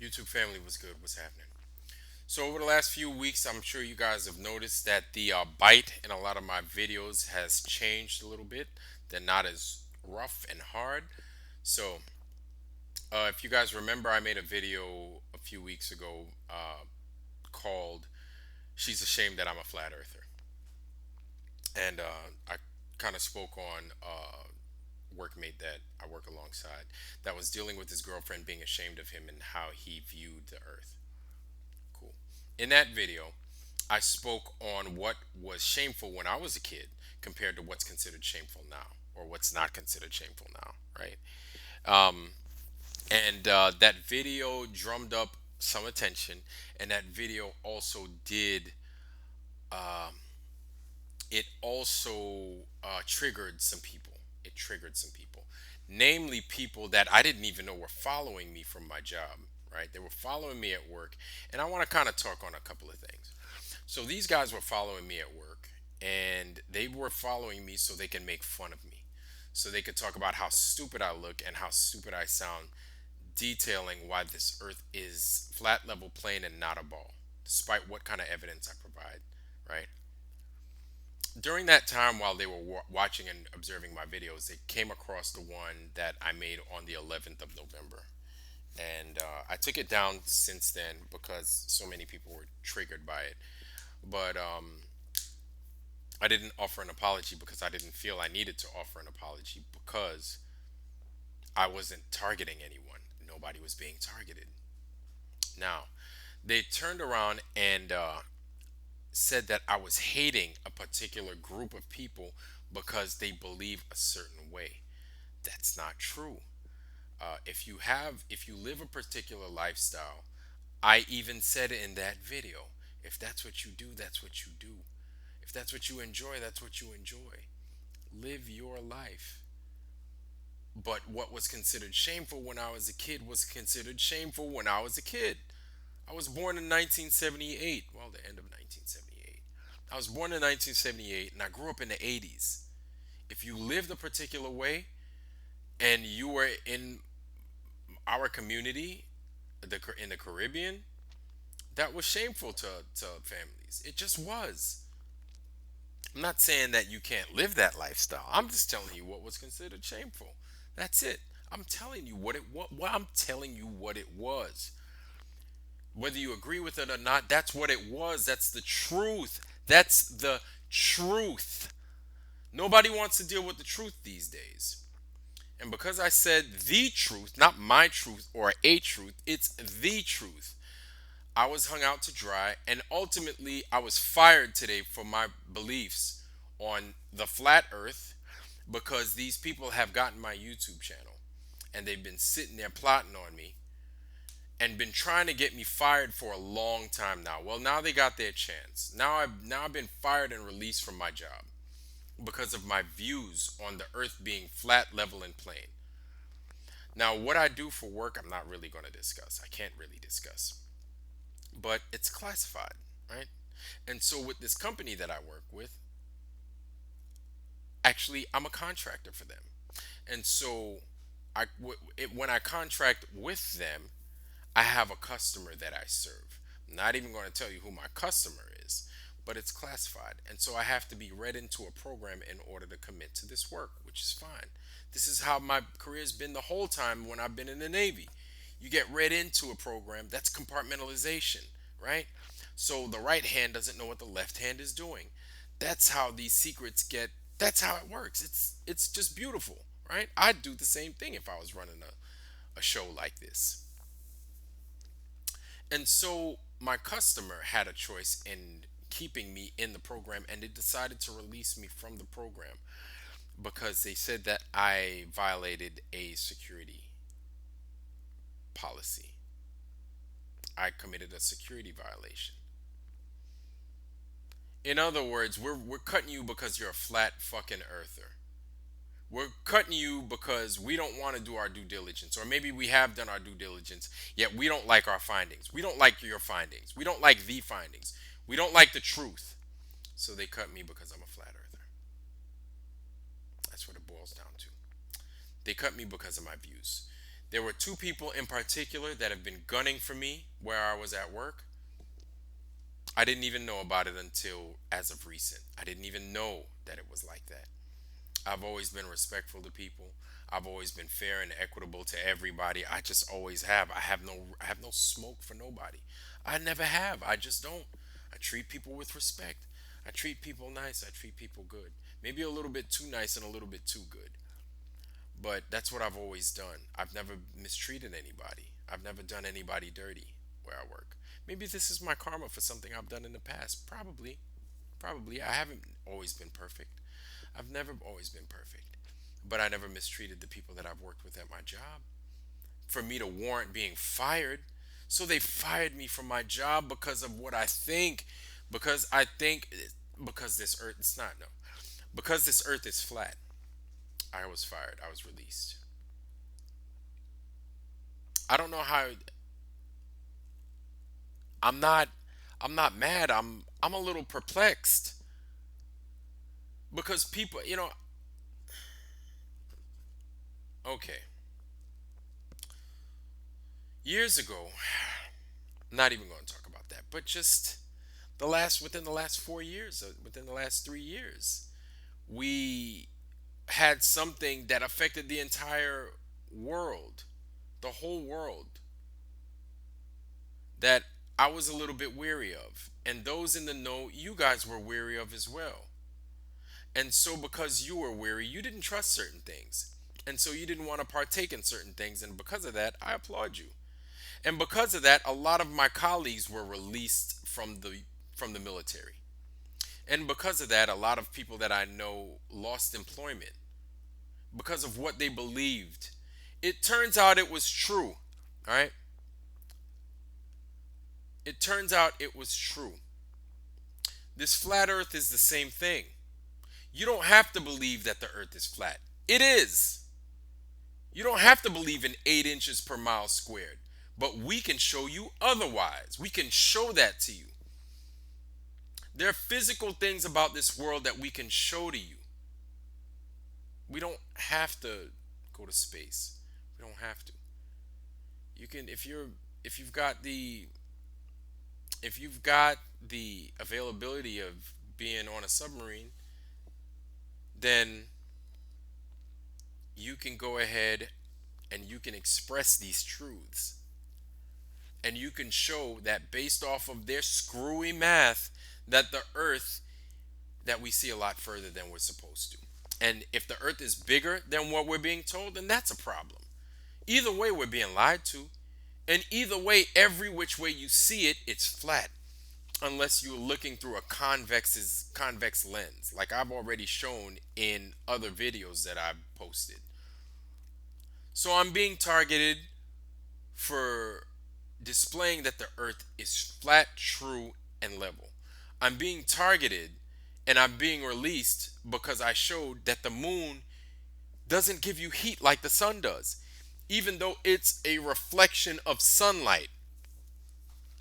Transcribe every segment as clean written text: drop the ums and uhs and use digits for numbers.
YouTube family was good. What's happening? So over the last few weeks, I'm sure you guys have noticed that the bite in a lot of my videos has changed a little bit. They're not as rough and hard. So if you guys remember, I made a video a few weeks ago called "She's Ashamed That I'm a Flat Earther," and I kind of spoke on workmate that I work alongside that was dealing with his girlfriend being ashamed of him and how he viewed the Earth. Cool. In that video, I spoke on what was shameful when I was a kid compared to what's considered shameful now, or what's not considered shameful now, right? And that video drummed up some attention, and that video also did. It also triggered some people. It triggered some people, namely people that I didn't even know were following me from my job. Right? They were following me at work, and I want to kind of talk on a couple of things. So these guys were following me at work, and they were following me so they can make fun of me. So they could talk about how stupid I look and how stupid I sound, detailing why this earth is flat, level, plane, and not a ball, despite what kind of evidence I provide, right? During that time, while they were watching and observing my videos, they came across the one that I made on the 11th of November. And I took it down since then because so many people were triggered by it. But I didn't offer an apology because I didn't feel I needed to offer an apology because I wasn't targeting anyone. Nobody was being targeted. Now, they turned around and said that I was hating a particular group of people because they believe a certain way. That's not true. If you live a particular lifestyle, I even said in that video, if that's what you do, that's what you do. If that's what you enjoy, that's what you enjoy. Live your life. But what was considered shameful when I was a kid was considered shameful when I was a kid. I was born in 1978. Well, the end of 1978. I was born in 1978 and I grew up in the 80s. If you lived a particular way and you were in our community, in the Caribbean, that was shameful to families. It just was. I'm not saying that you can't live that lifestyle. I'm just telling you what was considered shameful. That's it. I'm telling you what I'm telling you what it was. Whether you agree with it or not, that's what it was. That's the truth. That's the truth. Nobody wants to deal with the truth these days. And because I said the truth, not my truth or a truth, it's the truth. I was hung out to dry, and ultimately, I was fired today for my beliefs on the flat earth because these people have gotten my YouTube channel and they've been sitting there plotting on me and been trying to get me fired for a long time now. Well, now they got their chance. Now I've been fired and released from my job because of my views on the earth being flat, level, and plane. Now, what I do for work, I'm not really going to discuss. I can't really discuss, but it's classified, right? And so, with this company that I work with, actually, I'm a contractor for them. And so, when I contract with them, I have a customer that I serve. I'm not even going to tell you who my customer is, but it's classified. And so I have to be read into a program in order to commit to this work, which is fine. This is how my career has been the whole time when I've been in the Navy. You get read into a program, that's compartmentalization, right? So the right hand doesn't know what the left hand is doing. That's how these secrets get, that's how it works. It's just beautiful, right? I'd do the same thing if I was running a show like this. And so my customer had a choice in keeping me in the program, and they decided to release me from the program because they said that I violated a security policy. I committed a security violation. In other words, we're cutting you because you're a flat fucking earther. We're cutting you because we don't want to do our due diligence, or maybe we have done our due diligence, yet we don't like our findings. We don't like your findings. We don't like the findings. We don't like the truth. So they cut me because I'm a flat earther. That's what it boils down to. They cut me because of my views. There were two people in particular that have been gunning for me where I was at work. I didn't even know about it until as of recent. I didn't even know that it was like that. I've always been respectful to people. I've always been fair and equitable to everybody. I just always have. I have no smoke for nobody. I never have. I just don't. I treat people with respect. I treat people nice. I treat people good. Maybe a little bit too nice and a little bit too good. But that's what I've always done. I've never mistreated anybody. I've never done anybody dirty where I work. Maybe this is my karma for something I've done in the past. Probably. Probably. I haven't always been perfect. I've never always been perfect. But I never mistreated the people that I've worked with at my job. For me to warrant being fired. So they fired me from my job because of what I think. Because I think, because this earth, it's not, no. Because this earth is flat. I was fired. I was released. I don't know how. I'm not. I'm not mad. I'm a little perplexed because people. Okay. Years ago, not even going to talk about that, but just within the last 4 years, within the last 3 years, we had something that affected the entire world, the whole world, that I was a little bit weary of. And those in the know, you guys were weary of as well. And so, because you were weary, you didn't trust certain things. And so, you didn't want to partake in certain things. And because of that, I applaud you. And because of that, a lot of my colleagues were released from the military. And because of that, a lot of people that I know lost employment because of what they believed. It turns out it was true. All right? It turns out it was true. This flat earth is the same thing. You don't have to believe that the earth is flat. It is. You don't have to believe in 8 inches per mile squared. But we can show you otherwise. We can show that to you. There are physical things about this world that we can show to you. We don't have to go to space. We don't have to. You can if you've got the if you've got the availability of being on a submarine, then you can go ahead and you can express these truths. And you can show that based off of their screwy math that the earth that we see a lot further than we're supposed to. And if the earth is bigger than what we're being told, then that's a problem. Either way, we're being lied to. And either way, every which way you see it, it's flat. Unless you're looking through a convex lens, like I've already shown in other videos that I've posted. So I'm being targeted for displaying that the earth is flat, true, and level. I'm being targeted and I'm being released because I showed that the moon doesn't give you heat like the sun does. Even though it's a reflection of sunlight,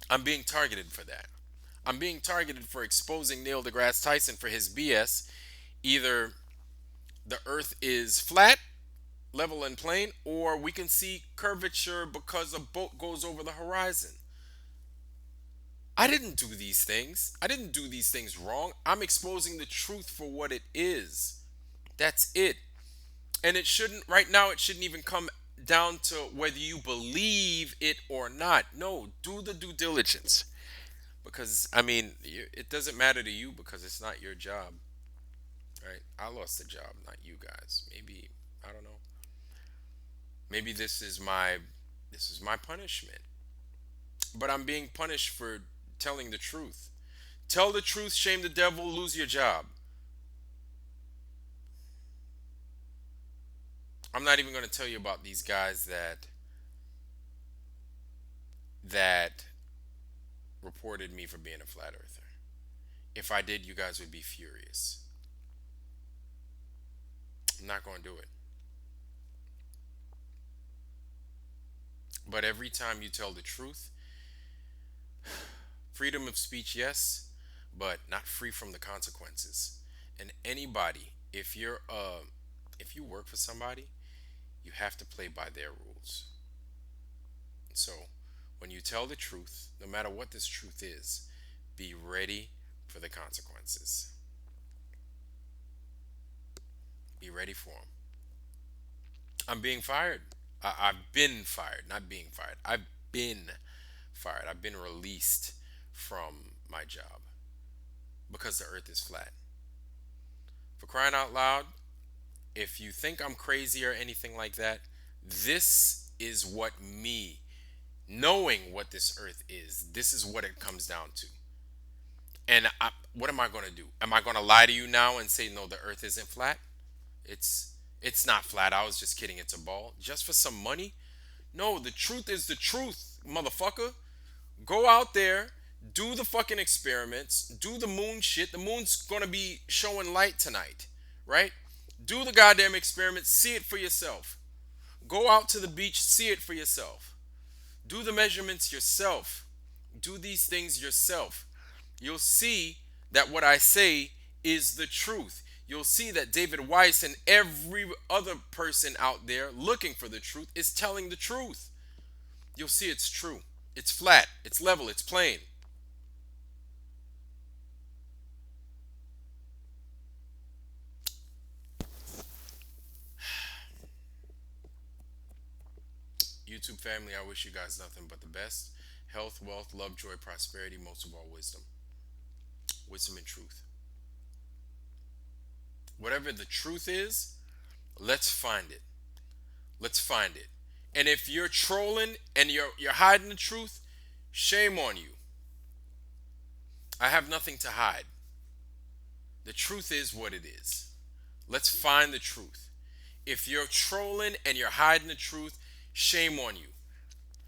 I'm being targeted for that. I'm being targeted for exposing Neil deGrasse Tyson for his BS. Either the earth is flat, level and plain, or we can see curvature because a boat goes over the horizon. I didn't do these things. I didn't do these things wrong. I'm exposing the truth for what it is. That's it. And it shouldn't, right now, it shouldn't even come down to whether you believe it or not. No, do the due diligence. Because, I mean, it doesn't matter to you because it's not your job, right? I lost the job, not you guys. Maybe, I don't know. Maybe this is my punishment. But I'm being punished for telling the truth. Tell the truth, shame the devil, lose your job. I'm not even going to tell you about these guys that reported me for being a flat earther. If I did, you guys would be furious. I'm not going to do it. But every time you tell the truth, freedom of speech, yes, but not free from the consequences. And anybody, if you work for somebody, you have to play by their rules. tell the truth, no matter what this truth is, be ready for the consequences. Be ready for them. I'm being fired. I've been fired, not being fired. I've been fired. I've been released from my job because the earth is flat. For crying out loud, if you think I'm crazy or anything like that, this is what me knowing what this earth is, this is what it comes down to. And what am I going to do? Am I going to lie to you now and say no, the earth isn't flat? It's it's not flat. I was just kidding. It's a ball. Just for some money? No, the truth is the truth, motherfucker. Go out there, do the fucking experiments, do the moon shit. The moon's going to be showing light tonight, right? Do the goddamn experiment, see it for yourself. Go out to the beach, see it for yourself. Do the measurements yourself. Do these things yourself. You'll see that what I say is the truth. You'll see that David Weiss and every other person out there looking for the truth is telling the truth. You'll see it's true. It's flat, it's level, it's plain. YouTube family, I wish you guys nothing but the best. Health, wealth, love, joy, prosperity, most of all, wisdom. Wisdom and truth. Whatever the truth is, let's find it. Let's find it. And if you're trolling and you're hiding the truth, shame on you. I have nothing to hide. The truth is what it is. Let's find the truth. If you're trolling and you're hiding the truth, shame on you.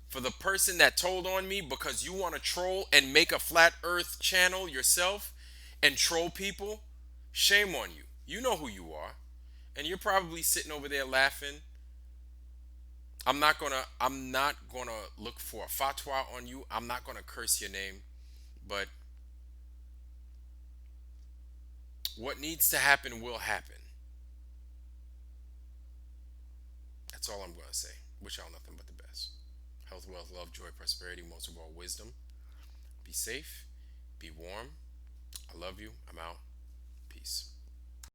For the person that told on me because you want to troll and make a flat earth channel yourself and troll people, shame on you. You know who you are. And you're probably sitting over there laughing. I'm not gonna look for a fatwa on you. I'm not gonna curse your name. But what needs to happen will happen. That's all I'm gonna say. Wish y'all nothing but the best. Health, wealth, love, joy, prosperity, most of all, wisdom. Be safe. Be warm. I love you. I'm out. Peace.